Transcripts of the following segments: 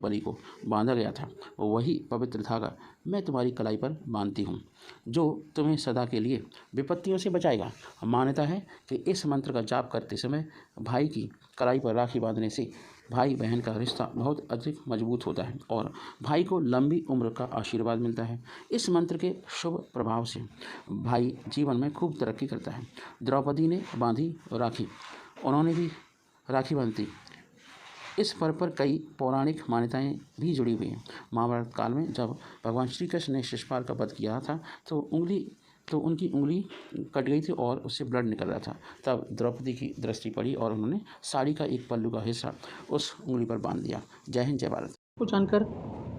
बलि को बांधा गया था, वही पवित्र धागा मैं तुम्हारी कलाई पर बांधती हूँ, जो तुम्हें सदा के लिए विपत्तियों से बचाएगा। मान्यता है कि इस मंत्र का जाप करते समय भाई की कलाई पर राखी बांधने से भाई बहन का रिश्ता बहुत अधिक मजबूत होता है और भाई को लंबी उम्र का आशीर्वाद मिलता है। इस मंत्र के शुभ प्रभाव से भाई जीवन में खूब तरक्की करता है। द्रौपदी ने बांधी राखी, उन्होंने भी राखी बांधी। इस पर्व पर कई पौराणिक मान्यताएं भी जुड़ी हुई हैं। महाभारत काल में जब भगवान श्री कृष्ण ने शिशुपाल का वध किया था तो उनकी उंगली कट गई थी और उससे ब्लड निकल रहा था। तब द्रौपदी की दृष्टि पड़ी और उन्होंने साड़ी का एक पल्लू का हिस्सा उस उंगली पर बांध दिया। जय हिंद, जय भारत। को जानकर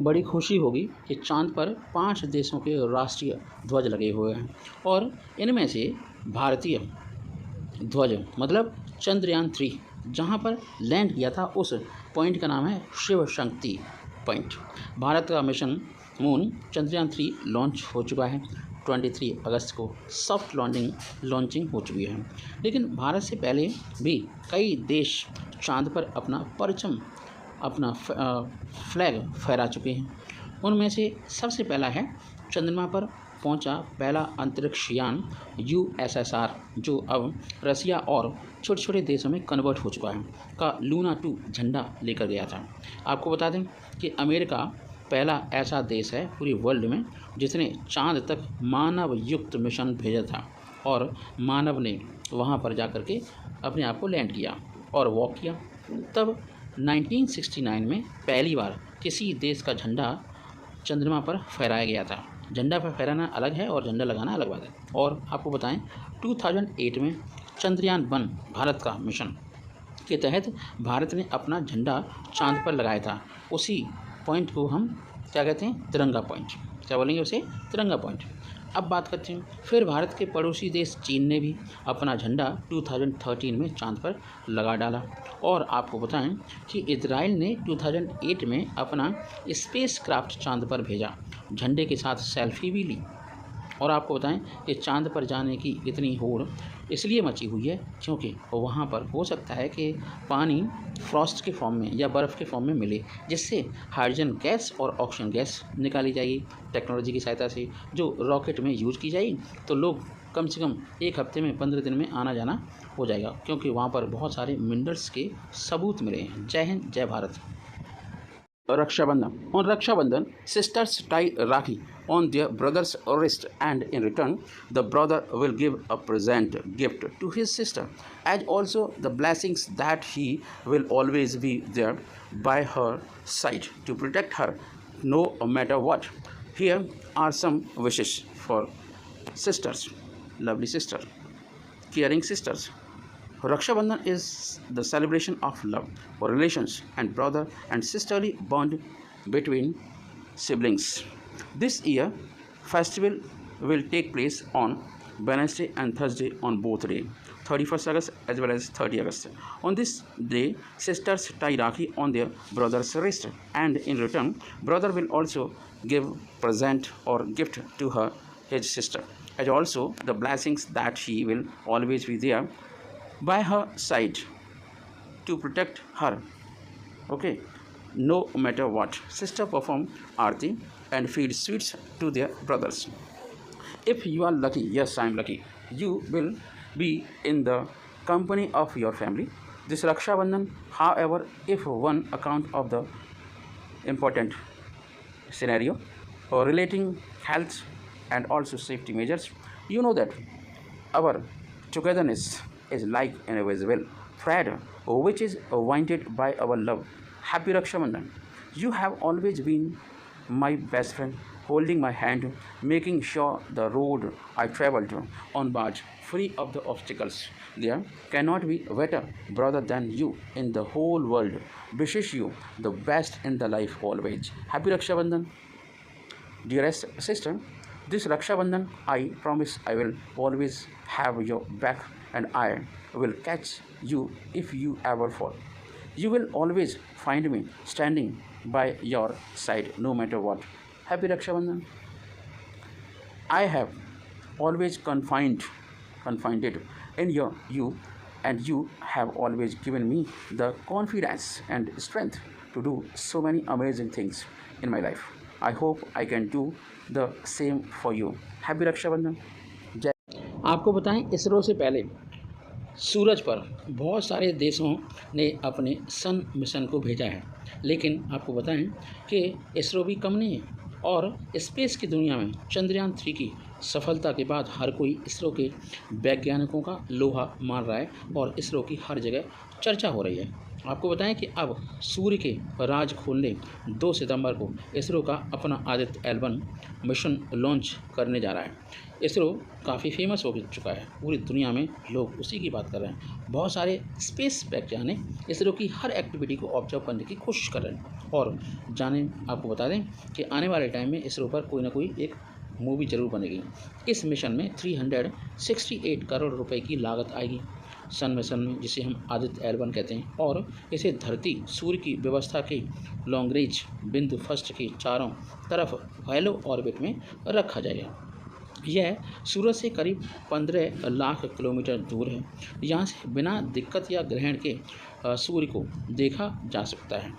बड़ी खुशी होगी कि चांद पर 5 देशों के राष्ट्रीय ध्वज लगे हुए हैं और इनमें से भारतीय ध्वज मतलब चंद्रयान-3 जहां पर लैंड किया था, उस पॉइंट का नाम है शिव शक्ति पॉइंट। भारत का मिशन मून चंद्रयान-3 लॉन्च हो चुका है। 23 अगस्त को सॉफ्ट लॉन्चिंग हो चुकी है। लेकिन भारत से पहले भी कई देश चांद पर अपना फ्लैग फहरा चुके हैं। उनमें से सबसे पहला है चंद्रमा पर पहुंचा पहला अंतरिक्ष यान USSR, जो अब रसिया और छोटे छोटे देशों में कन्वर्ट हो चुका है, का लूना 2 झंडा लेकर गया था। आपको बता दें कि अमेरिका पहला ऐसा देश है पूरी वर्ल्ड में जिसने चांद तक मानव युक्त मिशन भेजा था और मानव ने वहां पर जाकर के अपने आप को लैंड किया और वॉक किया। तब 1969 में पहली बार किसी देश का झंडा चंद्रमा पर फहराया गया था। झंडा पर फहराना अलग है और झंडा लगाना अलग बात है। और आपको बताएं 2008 में चंद्रयान-1 भारत का मिशन के तहत भारत ने अपना झंडा चांद पर लगाया था। उसी पॉइंट को हम क्या कहते हैं, तिरंगा पॉइंट। क्या बोलेंगे उसे, तिरंगा पॉइंट। अब बात करते हैं, फिर भारत के पड़ोसी देश चीन ने भी अपना झंडा 2013 में चांद पर लगा डाला। और आपको बताएं कि इजराइल ने 2008 में अपना स्पेस क्राफ्ट चांद पर भेजा, झंडे के साथ सेल्फी भी ली। और आपको बताएं कि चांद पर जाने की इतनी होड़ इसलिए मची हुई है क्योंकि वहाँ पर हो सकता है कि पानी फ्रॉस्ट के फॉर्म में या बर्फ़ के फॉर्म में मिले, जिससे हाइड्रोजन गैस और ऑक्सीजन गैस निकाली जाएगी टेक्नोलॉजी की सहायता से, जो रॉकेट में यूज़ की जाएगी। तो लोग कम से कम 1 हफ्ते में 15 दिन में आना जाना हो जाएगा, क्योंकि वहाँ पर बहुत सारे मिनरल्स के सबूत मिले हैं। जय हिंद, जय Bharat. Rakshabandhan. On Rakshabandhan, sisters tie Rakhi on their brother's wrist, and in return, the brother will give a present gift to his sister, as also the blessings that he will always be there by her side to protect her no matter what. Here are some wishes for sisters, lovely sister, caring sisters. Raksha Bandhan is the celebration of love, relations, and brother and sisterly bond between siblings. This year, festival will take place on Wednesday and Thursday on both days, 31st August as well as 30 August. On this day, sisters tie Rakhi on their brother's wrist, and in return, brother will also give present or gift to his sister, as also the blessings that she will always be there by her side to protect her, okay, no matter what. Sister perform aarti and feed sweets to their brothers. If you are lucky, yes, I am lucky, you will be in the company of your family this Raksha Bandhan. However, if one account of the important scenario or relating health and also safety measures, you know that our togetherness is like an invisible thread which is winded by our love. Happy Raksha Bandhan. You have always been my best friend, holding my hand, making sure the road I traveled on was free of the obstacles. There cannot be a better brother than you in the whole world. Wishes you the best in the life always. Happy Raksha Bandhan. Dearest sister, this Raksha Bandhan, I promise I will always have your back and I will catch you if you ever fall. You will always find me standing by your side no matter what. Happy Raksha Bandhan. I have always confided in you, and you have always given me the confidence and strength to do so many amazing things in my life. I hope I can do the same for you. Happy Rakshabandhan. जय। आपको बताएं, इसरो से पहले सूरज पर बहुत सारे देशों ने अपने सन मिशन को भेजा है, लेकिन आपको बताएं कि इसरो भी कम नहीं है और स्पेस की दुनिया में चंद्रयान 3 की सफलता के बाद हर कोई इसरो के वैज्ञानिकों का लोहा मान रहा है और इसरो की हर जगह चर्चा हो रही है। आपको बताएं कि अब सूर्य के राज खोलने 2 सितंबर को इसरो का अपना आदित्य L1 मिशन लॉन्च करने जा रहा है। इसरो काफ़ी फेमस हो चुका है, पूरी दुनिया में लोग उसी की बात कर रहे हैं। बहुत सारे स्पेस वैज्ञानिक इसरो की हर एक्टिविटी को ऑब्जर्व करने की कोशिश कर रहे हैं। और जाने आपको बता दें कि आने वाले टाइम में इसरो पर कोई ना कोई एक मूवी जरूर बनेगी। इस मिशन में 368 करोड़ रुपए की लागत आएगी सन मिशन में, जिसे हम आदित्य L1 कहते हैं, और इसे धरती सूर्य की व्यवस्था के लॉन्ग्रेंज बिंदु फर्स्ट के चारों तरफ हेलो ऑर्बिट में रखा जाएगा। यह सूरज से करीब 15 लाख किलोमीटर दूर है। यहाँ से बिना दिक्कत या ग्रहण के सूर्य को देखा जा सकता है।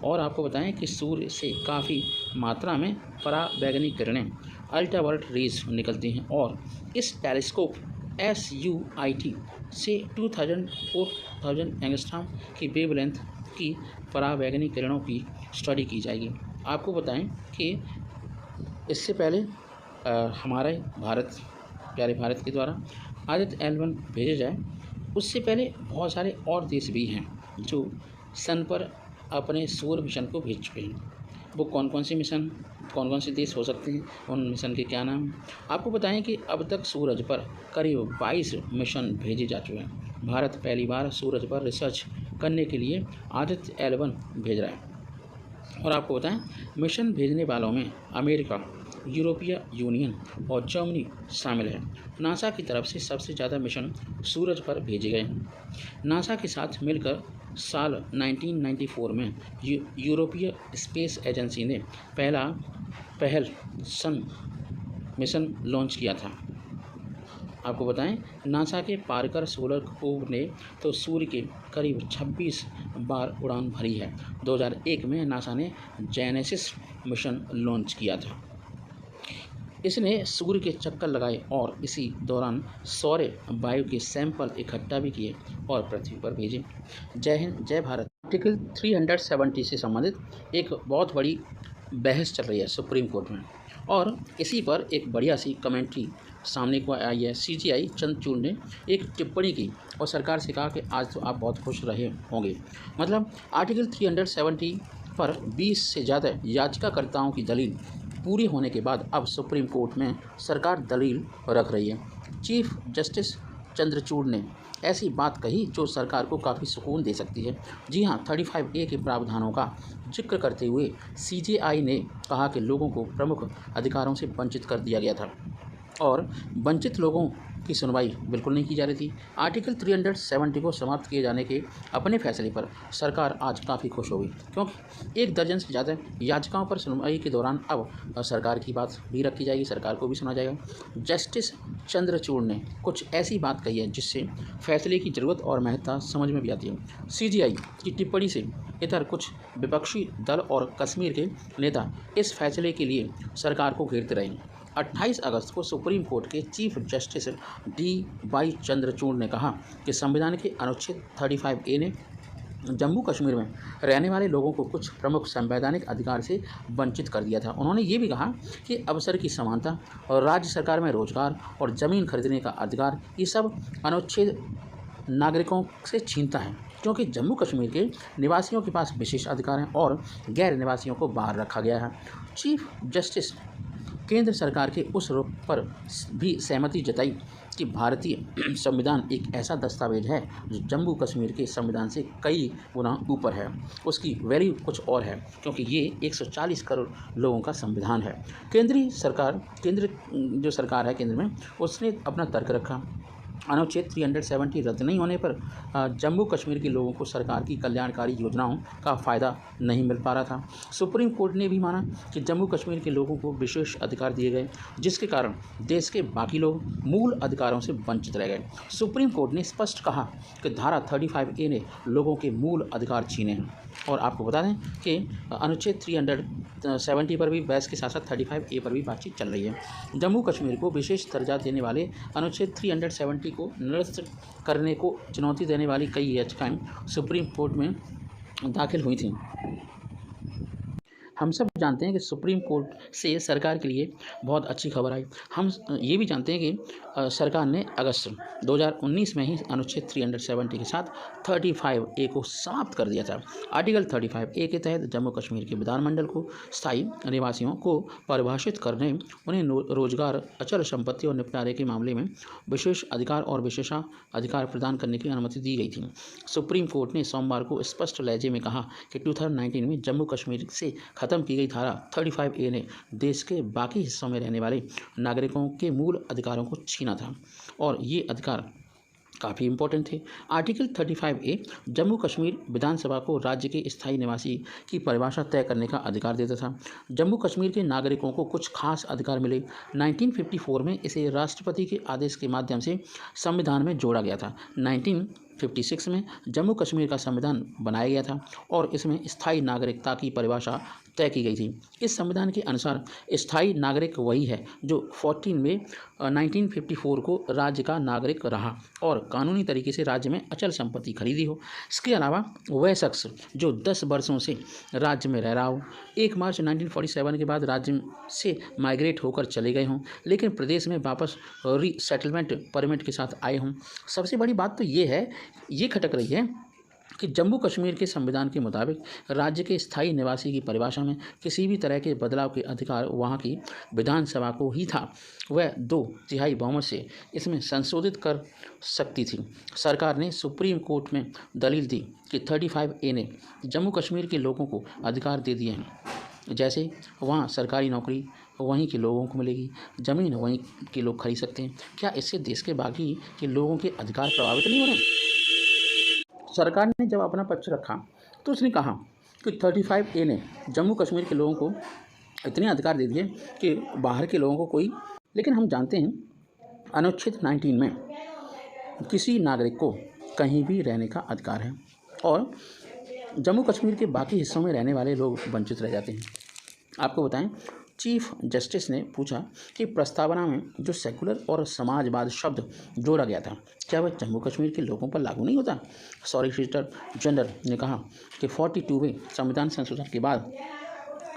और आपको बताएं कि सूर्य से काफ़ी मात्रा में पराबैंगनी किरणें अल्ट्रावायलेट रेज निकलती हैं और इस टेलीस्कोप SUIT से 2000-4000 एंगस्ट्रॉम की वेवलेंथ की पराबैंगनी किरणों की स्टडी की जाएगी। आपको बताएं कि इससे पहले हमारे प्यारे भारत के द्वारा आदित्य L1 भेजा जाए, उससे पहले बहुत सारे और देश भी हैं जो सन पर अपने सूर्य मिशन को भेज चुके हैं। वो कौन कौन से देश हो सकते हैं, उन मिशन के क्या नाम हैं? आपको बताएं कि अब तक सूरज पर करीब 22 मिशन भेजे जा चुके हैं। भारत पहली बार सूरज पर रिसर्च करने के लिए आदित्य L1 भेज रहा है। और आपको बताएं, मिशन भेजने वालों में अमेरिका, यूरोपीय यूनियन और जर्मनी शामिल है। नासा की तरफ से सबसे ज़्यादा मिशन सूरज पर भेजे गए हैं। नासा के साथ मिलकर साल 1994 में यूरोपीय स्पेस एजेंसी ने पहल सन मिशन लॉन्च किया था। आपको बताएं, नासा के पार्कर सोलर प्रोब ने तो सूर्य के करीब 26 बार उड़ान भरी है। 2001 में नासा ने जेनेसिस मिशन लॉन्च किया था। इसने सूर्य के चक्कर लगाए और इसी दौरान सौर वायु के सैंपल इकट्ठा भी किए और पृथ्वी पर भेजे। जय हिंद, जय भारत। आर्टिकल 370 से संबंधित एक बहुत बड़ी बहस चल रही है सुप्रीम कोर्ट में, और इसी पर एक बढ़िया सी कमेंट्री सामने को आई है। CGI चंद्रचूड़ ने एक टिप्पणी की और सरकार से कहा कि आज तो आप बहुत खुश रहे होंगे। मतलब आर्टिकल 370 पर 20 से ज़्यादा याचिकाकर्ताओं की दलील पूरी होने के बाद अब सुप्रीम कोर्ट में सरकार दलील रख रही है। चीफ जस्टिस चंद्रचूड़ ने ऐसी बात कही जो सरकार को काफ़ी सुकून दे सकती है। जी हाँ, 35A के प्रावधानों का जिक्र करते हुए CGI ने कहा कि लोगों को प्रमुख अधिकारों से वंचित कर दिया गया था और वंचित लोगों की सुनवाई बिल्कुल नहीं की जा रही थी। आर्टिकल 370 को समाप्त किए जाने के अपने फैसले पर सरकार आज काफ़ी खुश हो गई, क्योंकि 1 दर्जन से ज़्यादा याचिकाओं पर सुनवाई के दौरान अब सरकार की बात भी रखी जाएगी, सरकार को भी सुना जाएगा। जस्टिस चंद्रचूड़ ने कुछ ऐसी बात कही है जिससे फैसले की ज़रूरत और महत्ता समझ में भी आती है। CGI की टिप्पणी से इधर कुछ विपक्षी दल और कश्मीर के नेता इस फैसले के लिए सरकार को घेरते रहे। 28 अगस्त को सुप्रीम कोर्ट के चीफ जस्टिस DY चंद्रचूड़ ने कहा कि संविधान के अनुच्छेद 35A ने जम्मू कश्मीर में रहने वाले लोगों को कुछ प्रमुख संवैधानिक अधिकार से वंचित कर दिया था। उन्होंने ये भी कहा कि अवसर की समानता और राज्य सरकार में रोजगार और ज़मीन खरीदने का अधिकार, ये सब अनुच्छेद नागरिकों से छीनता है, क्योंकि जम्मू कश्मीर के निवासियों के पास विशेष अधिकार हैं और गैर निवासियों को बाहर रखा गया है। चीफ जस्टिस केंद्र सरकार के उस रुख पर भी सहमति जताई कि भारतीय संविधान एक ऐसा दस्तावेज है जो जम्मू कश्मीर के संविधान से कई गुना ऊपर है। उसकी वैल्यू कुछ और है, क्योंकि ये 140 करोड़ लोगों का संविधान है। केंद्र जो सरकार है केंद्र में, उसने अपना तर्क रखा। अनुच्छेद 370 रद्द नहीं होने पर जम्मू कश्मीर के लोगों को सरकार की कल्याणकारी योजनाओं का फ़ायदा नहीं मिल पा रहा था। सुप्रीम कोर्ट ने भी माना कि जम्मू कश्मीर के लोगों को विशेष अधिकार दिए गए, जिसके कारण देश के बाकी लोग मूल अधिकारों से वंचित रह गए। सुप्रीम कोर्ट ने स्पष्ट कहा कि धारा 35A ने लोगों के मूल अधिकार छीने हैं। और आपको बता दें कि अनुच्छेद 370 पर भी बहस के साथ साथ 35A पर भी बातचीत चल रही है। जम्मू कश्मीर को विशेष दर्जा देने वाले अनुच्छेद 370 को निरस्त करने को चुनौती देने वाली कई याचिकाएं सुप्रीम कोर्ट में दाखिल हुई थीं। हम सब जानते हैं कि सुप्रीम कोर्ट से सरकार के लिए बहुत अच्छी खबर आई। हम ये भी जानते हैं कि सरकार ने अगस्त 2019 में ही अनुच्छेद 370 के साथ 35A को समाप्त कर दिया था। आर्टिकल 35A के तहत जम्मू कश्मीर के विधानमंडल को स्थायी निवासियों को परिभाषित करने, उन्हें रोजगार, अचल संपत्ति और निपटारे के मामले में विशेष अधिकार और विशेषाधिकार प्रदान करने की अनुमति दी गई थी। सुप्रीम कोर्ट ने सोमवार को स्पष्ट लहजे में कहा कि 2019 में जम्मू कश्मीर से खत्म की गई धारा 35A ने देश के बाकी हिस्सों में रहने वाले नागरिकों के मूल अधिकारों को छीना था और ये अधिकार काफ़ी इंपॉर्टेंट थे। आर्टिकल 35A जम्मू कश्मीर विधानसभा को राज्य के स्थायी निवासी की परिभाषा तय करने का अधिकार देता था। जम्मू कश्मीर के नागरिकों को कुछ खास अधिकार मिले। 1954 में इसे राष्ट्रपति के आदेश के माध्यम से संविधान में जोड़ा गया था। 1956 में जम्मू कश्मीर का संविधान बनाया गया था और इसमें स्थायी नागरिकता की परिभाषा तय की गई थी। इस संविधान के अनुसार स्थायी नागरिक वही है जो 14 में 1954 को राज्य का नागरिक रहा और कानूनी तरीके से राज्य में अचल संपत्ति खरीदी हो। इसके अलावा वह शख्स जो 10 वर्षों से राज्य में रह रहा हो, 1 मार्च 1947 के बाद राज्य से माइग्रेट होकर चले गए हों, लेकिन प्रदेश में वापस रीसेटलमेंट परमिट के साथ आए हों। सबसे बड़ी बात तो ये खटक रही है कि जम्मू कश्मीर के संविधान के मुताबिक राज्य के स्थायी निवासी की परिभाषा में किसी भी तरह के बदलाव के अधिकार वहाँ की विधानसभा को ही था। वह 2/3 बहुमत से इसमें संशोधित कर सकती थी। सरकार ने सुप्रीम कोर्ट में दलील दी कि 35A ने जम्मू कश्मीर के लोगों को अधिकार दे दिए हैं, जैसे वहाँ सरकारी नौकरी वहीं के लोगों को मिलेगी, ज़मीन वहीं के लोग खरीद सकते हैं। क्या इससे देश के बाकी के लोगों के अधिकार प्रभावित नहीं हो रहे? सरकार ने जब अपना पक्ष रखा तो उसने कहा कि 35A ने जम्मू कश्मीर के लोगों को इतने अधिकार दे दिए कि बाहर के लोगों को कोई, लेकिन हम जानते हैं अनुच्छेद 19 में किसी नागरिक को कहीं भी रहने का अधिकार है और जम्मू कश्मीर के बाकी हिस्सों में रहने वाले लोग वंचित रह जाते हैं। आपको बताएं, चीफ जस्टिस ने पूछा कि प्रस्तावना में जो सेकुलर और समाजवाद शब्द जोड़ा गया था, क्या वह जम्मू कश्मीर के लोगों पर लागू नहीं होता? सॉलिसिटर जनरल ने कहा कि 42वें संविधान संशोधन के बाद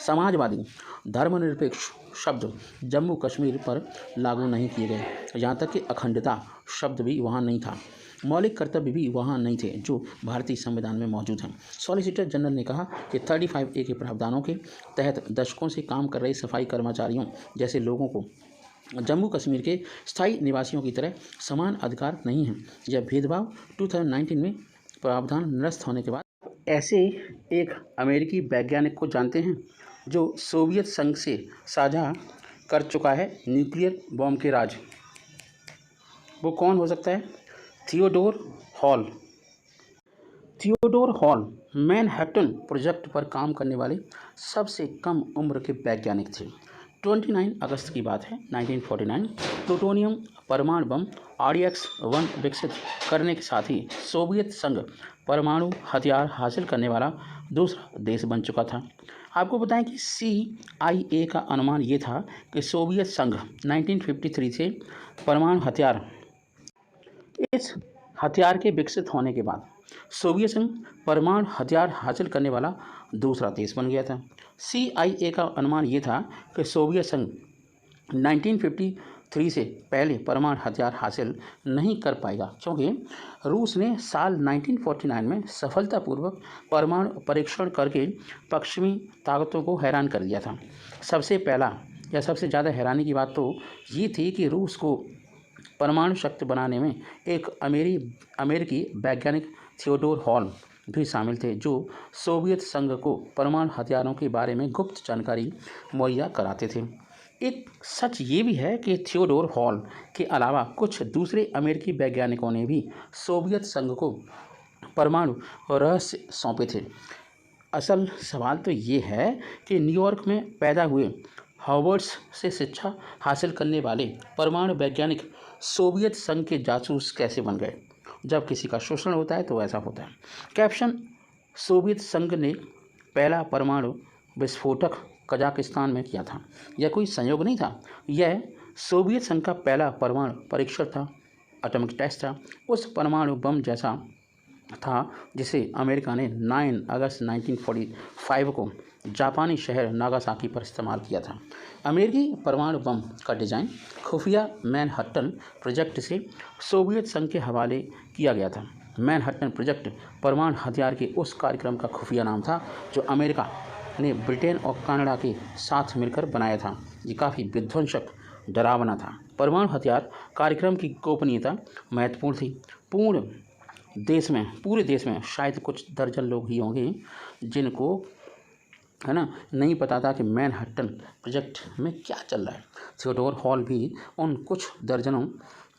समाजवादी धर्मनिरपेक्ष शब्द जम्मू कश्मीर पर लागू नहीं किए गए, यहाँ तक कि अखंडता शब्द भी वहाँ नहीं था, मौलिक कर्तव्य भी वहाँ नहीं थे जो भारतीय संविधान में मौजूद हैं। सॉलिसिटर जनरल ने कहा कि 35A के प्रावधानों के तहत दशकों से काम कर रहे सफाई कर्मचारियों जैसे लोगों को जम्मू कश्मीर के स्थायी निवासियों की तरह समान अधिकार नहीं हैं। यह भेदभाव 2019 में प्रावधान निरस्त होने के बाद। ऐसे एक अमेरिकी वैज्ञानिक को जानते हैं जो सोवियत संघ से साझा कर चुका है न्यूक्लियर बॉम्ब के राज? वो कौन हो सकता है? Theodore hall. Theodore hall Manhattan project पर काम करने वाले सबसे कम उम्र के वैज्ञानिक थे। 29 अगस्त की बात है 1949। प्लूटोनियम परमाणु बम RDX-1 विकसित करने के साथ ही सोवियत संघ परमाणु हथियार हासिल करने वाला दूसरा देश बन चुका था। आपको बताएं कि CIA का अनुमान ये था कि सोवियत संघ 1953 से परमाणु हथियार, इस हथियार के विकसित होने के बाद सोवियत संघ परमाणु हथियार हासिल करने वाला दूसरा देश बन गया था। CIA का अनुमान ये था कि सोवियत संघ 1953 से पहले परमाणु हथियार हासिल नहीं कर पाएगा, क्योंकि रूस ने साल 1949 में सफलतापूर्वक परमाणु परीक्षण करके पश्चिमी ताकतों को हैरान कर दिया था। सबसे पहला या सबसे ज़्यादा हैरानी की बात तो ये थी कि रूस को परमाणु शक्ति बनाने में एक अमेरिकी वैज्ञानिक थियोडोर हॉल भी शामिल थे, जो सोवियत संघ को परमाणु हथियारों के बारे में गुप्त जानकारी मुहैया कराते थे। एक सच ये भी है कि थियोडोर हॉल के अलावा कुछ दूसरे अमेरिकी वैज्ञानिकों ने भी सोवियत संघ को परमाणु रहस्य सौंपे थे। असल सवाल तो ये है कि न्यूयॉर्क में पैदा हुए हार्वर्ड से शिक्षा हासिल करने वाले परमाणु वैज्ञानिक सोवियत संघ के जासूस कैसे बन गए? जब किसी का शोषण होता है तो ऐसा होता है। कैप्शन सोवियत संघ ने पहला परमाणु विस्फोटक कजाकिस्तान में किया था। यह कोई संयोग नहीं था, यह सोवियत संघ का पहला परमाणु परीक्षण था, एटॉमिक टेस्ट था। उस परमाणु बम जैसा था जिसे अमेरिका ने 9 अगस्त 1945 को जापानी शहर नागासाकी पर इस्तेमाल किया था। अमेरिकी परमाणु बम का डिज़ाइन खुफिया मैनहट्टन प्रोजेक्ट से सोवियत संघ के हवाले किया गया था। मैनहट्टन प्रोजेक्ट परमाणु हथियार के उस कार्यक्रम का खुफिया नाम था जो अमेरिका ने ब्रिटेन और कनाडा के साथ मिलकर बनाया था। ये काफ़ी विध्वंसक, डरावना था। परमाणु हथियार कार्यक्रम की गोपनीयता महत्वपूर्ण थी। पूरे देश में शायद कुछ दर्जन लोग ही होंगे जिनको नहीं पता था कि मैनहट्टन प्रोजेक्ट में क्या चल रहा है। थियोडोर हॉल भी उन कुछ दर्जनों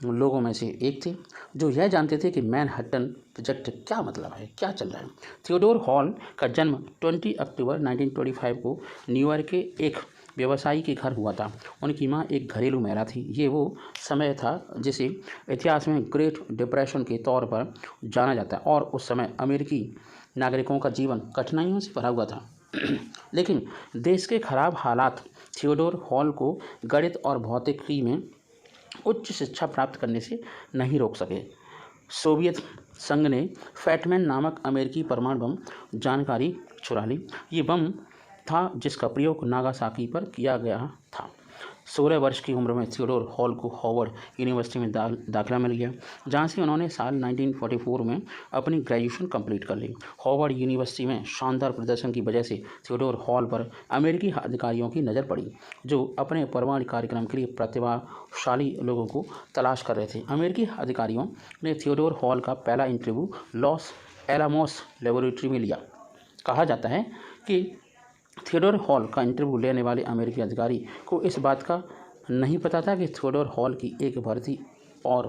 लोगों में से एक थे जो यह जानते थे कि मैनहट्टन प्रोजेक्ट क्या मतलब है, क्या चल रहा है। थियोडोर हॉल का जन्म 20 अक्टूबर 1925 को न्यूयॉर्क के एक व्यवसायी के घर हुआ था। उनकी मां एक घरेलू महिला थी। ये वो समय था जिसे इतिहास में ग्रेट डिप्रेशन के तौर पर जाना जाता है और उस समय अमेरिकी नागरिकों का जीवन कठिनाइयों से भरा हुआ था। लेकिन देश के खराब हालात थियोडोर हॉल को गणित और भौतिकी में उच्च शिक्षा प्राप्त करने से नहीं रोक सके। सोवियत संघ ने फैटमैन नामक अमेरिकी परमाणु बम जानकारी चुरा ली। ये बम था जिसका प्रयोग नागासाकी पर किया गया था। 16 वर्ष की उम्र में थियोडोर हॉल को हार्वर्ड यूनिवर्सिटी में दाखिला मिल गया, जहाँ से उन्होंने साल 1944 में अपनी ग्रेजुएशन कंप्लीट कर ली। हार्वर्ड यूनिवर्सिटी में शानदार प्रदर्शन की वजह से थियोडोर हॉल पर अमेरिकी अधिकारियों की नज़र पड़ी, जो अपने परमाणु कार्यक्रम के लिए प्रतिभाशाली लोगों को तलाश कर रहे थे। अमेरिकी अधिकारियों ने थियोडोर हॉल का पहला इंटरव्यू लॉस एलामोस लेबोरेटरी में लिया। कहा जाता है कि थियोडोर हॉल का इंटरव्यू लेने वाले अमेरिकी अधिकारी को इस बात का नहीं पता था कि थियोडोर हॉल की एक भर्ती और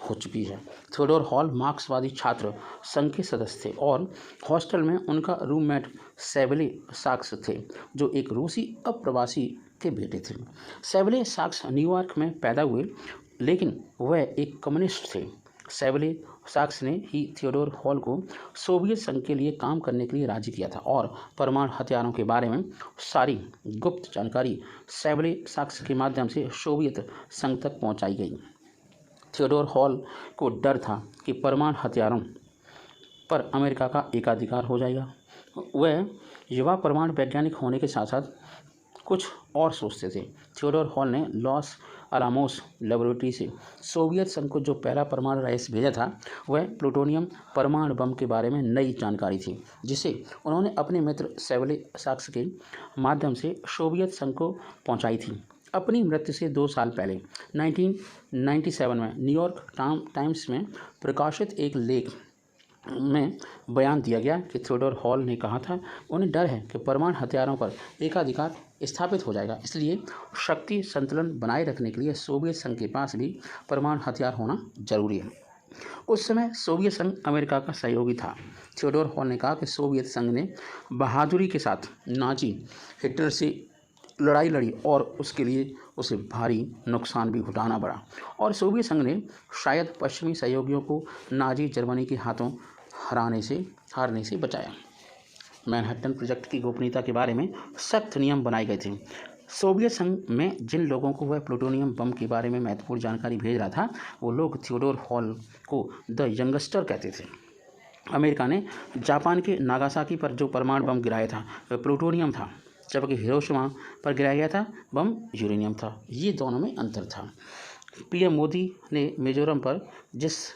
हो चुकी है। थियोडोर हॉल मार्क्सवादी छात्र संघ के सदस्य थे और हॉस्टल में उनका रूममेट सेवले साक्स थे, जो एक रूसी अप्रवासी के बेटे थे। सेवले साक्स न्यूयॉर्क में पैदा हुए, लेकिन वह एक कम्युनिस्ट थे। सेवले साक्स ने ही थियोडोर हॉल को सोवियत संघ के लिए काम करने के लिए राजी किया था और परमाणु हथियारों के बारे में सारी गुप्त जानकारी सेवले साक्स के माध्यम से सोवियत संघ तक पहुंचाई गई। थियोडोर हॉल को डर था कि परमाणु हथियारों पर अमेरिका का एकाधिकार हो जाएगा। वह युवा परमाणु वैज्ञानिक होने के साथ साथ कुछ और सोचते थे। थियोडोर हॉल ने लॉस अलामोस लेबोरेटरी से सोवियत संघ को जो पहला परमाणु रहस्य भेजा था, वह प्लूटोनियम परमाणु बम के बारे में नई जानकारी थी, जिसे उन्होंने अपने मित्र सेवले साक्स के माध्यम से सोवियत संघ को पहुंचाई थी। अपनी मृत्यु से 2 साल पहले 1997 में न्यूयॉर्क टाइम्स में प्रकाशित एक लेख में बयान दिया गया कि थियोडोर हॉल ने कहा था, उन्हें डर है कि परमाणु हथियारों पर एकाधिकार स्थापित हो जाएगा, इसलिए शक्ति संतुलन बनाए रखने के लिए सोवियत संघ के पास भी परमाणु हथियार होना जरूरी है। उस समय सोवियत संघ अमेरिका का सहयोगी था। थियोडोर हॉल ने कहा कि सोवियत संघ ने बहादुरी के साथ नाजी हिटलर से लड़ाई लड़ी और उसके लिए उसे भारी नुकसान भी उठाना पड़ा और सोवियत संघ ने शायद पश्चिमी सहयोगियों को नाजी जर्मनी के हाथों हारने से बचाया। मैनहट्टन प्रोजेक्ट की गोपनीयता के बारे में सख्त नियम बनाए गए थे। सोवियत संघ में जिन लोगों को वह प्लूटोनियम बम के बारे में महत्वपूर्ण जानकारी भेज रहा था, वो लोग थियोडोर हॉल को द यंगस्टर कहते थे। अमेरिका ने जापान के नागासाकी पर जो परमाणु बम गिराया था वह प्लूटोनियम था, जबकि हिरोशिमा पर गिराया गया था बम यूरेनियम था। ये दोनों में अंतर था। पीएम मोदी ने मिजोरम पर जिस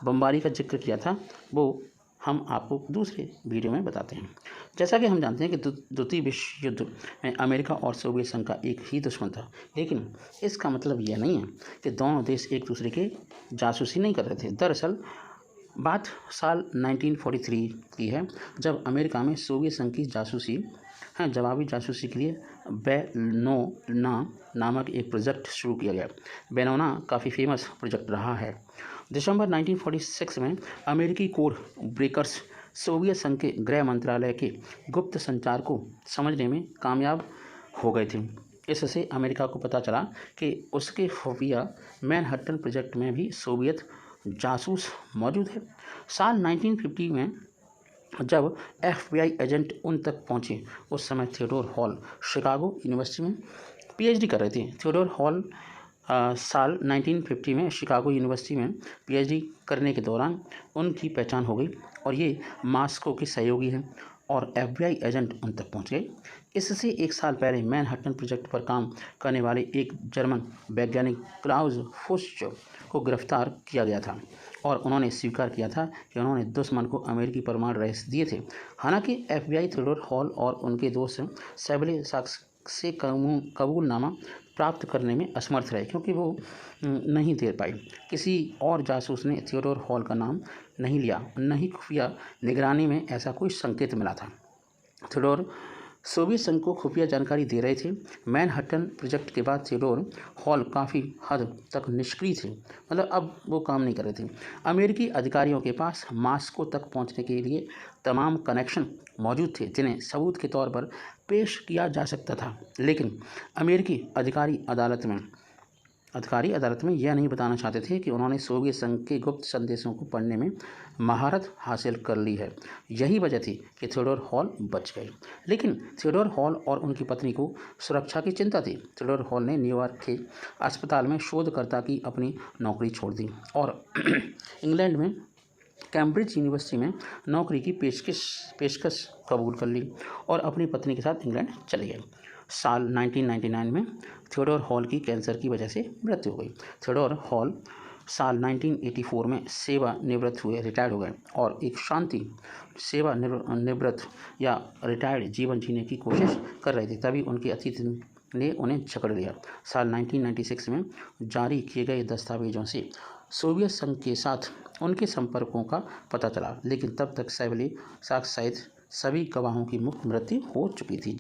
बमबारी का जिक्र किया था वो हम आपको दूसरे वीडियो में बताते हैं। जैसा कि हम जानते हैं कि द्वितीय विश्व युद्ध में अमेरिका और सोवियत संघ का एक ही दुश्मन था, लेकिन इसका मतलब यह नहीं है कि दोनों देश एक दूसरे के जासूसी नहीं कर रहे थे। दरअसल बात साल 1943 की है, जब अमेरिका में सोवियत संघ की जवाबी जासूसी के लिए बेनोना नामक एक प्रोजेक्ट शुरू किया गया। बेनोना काफ़ी फेमस प्रोजेक्ट रहा है। दिसंबर 1946 में अमेरिकी कोड ब्रेकर्स सोवियत संघ के गृह मंत्रालय के गुप्त संचार को समझने में कामयाब हो गए थे। इससे अमेरिका को पता चला कि उसके खुफिया मैनहट्टन प्रोजेक्ट में भी सोवियत जासूस मौजूद है। साल 1950 में जब FBI एजेंट उन तक पहुंचे उस समय थियोडोर हॉल शिकागो यूनिवर्सिटी में PhD कर रहे थे। थियोडोर हॉल साल 1950 में शिकागो यूनिवर्सिटी में PhD करने के दौरान उनकी पहचान हो गई और ये मास्को के सहयोगी हैं और FBI एजेंट उन तक पहुंच गए। इससे एक साल पहले मैनहट्टन प्रोजेक्ट पर काम करने वाले एक जर्मन वैज्ञानिक क्लाउस फुर्च को गिरफ्तार किया गया था और उन्होंने स्वीकार किया था कि उन्होंने दुश्मन को अमेरिकी परमाणु रहस्य दिए थे। हालांकि FBI थियोडोर हॉल और उनके दोस्त सेबले साक्स से कबूलनामा प्राप्त करने में असमर्थ रहे क्योंकि वो नहीं दे पाए। किसी और जासूस ने थियोडोर हॉल का नाम नहीं लिया, न ही खुफिया निगरानी में ऐसा कोई संकेत मिला था। थियोडोर सोवियत संघ को खुफिया जानकारी दे रहे थे। मैनहट्टन प्रोजेक्ट के बाद थियोडोर हॉल काफ़ी हद तक निष्क्रिय थे, मतलब अब वो काम नहीं कर रहे थे। अमेरिकी अधिकारियों के पास मास्को तक पहुंचने के लिए तमाम कनेक्शन मौजूद थे जिन्हें सबूत के तौर पर पेश किया जा सकता था, लेकिन अमेरिकी अधिकारी अदालत में यह नहीं बताना चाहते थे कि उन्होंने सोवियत संघ के गुप्त संदेशों को पढ़ने में महारत हासिल कर ली है। यही वजह थी कि थियोडोर हॉल बच गए, लेकिन थियोडोर हॉल और उनकी पत्नी को सुरक्षा की चिंता थी। थियोडोर हॉल ने न्यूयॉर्क के अस्पताल में शोधकर्ता की अपनी नौकरी छोड़ दी और इंग्लैंड में कैम्ब्रिज यूनिवर्सिटी में नौकरी की पेशकश कबूल कर ली और अपनी पत्नी के साथ इंग्लैंड चले गए। साल 1999 में थियोडोर हॉल की कैंसर की वजह से मृत्यु हो गई। थियोडोर हॉल साल 1984 में सेवानिवृत्त हुए, रिटायर्ड हो गए और एक शांति सेवानिवृत्त या रिटायर्ड जीवन जीने की कोशिश कर रहे थे। तभी उनके अतिथि ने उन्हें जकड़ लिया। साल 1996 में जारी किए गए दस्तावेजों से सोवियत संघ के साथ उनके संपर्कों का पता चला, लेकिन तब तक सेबले साक्स सहित सभी गवाहों की मुक्त मृत्यु हो चुकी थी।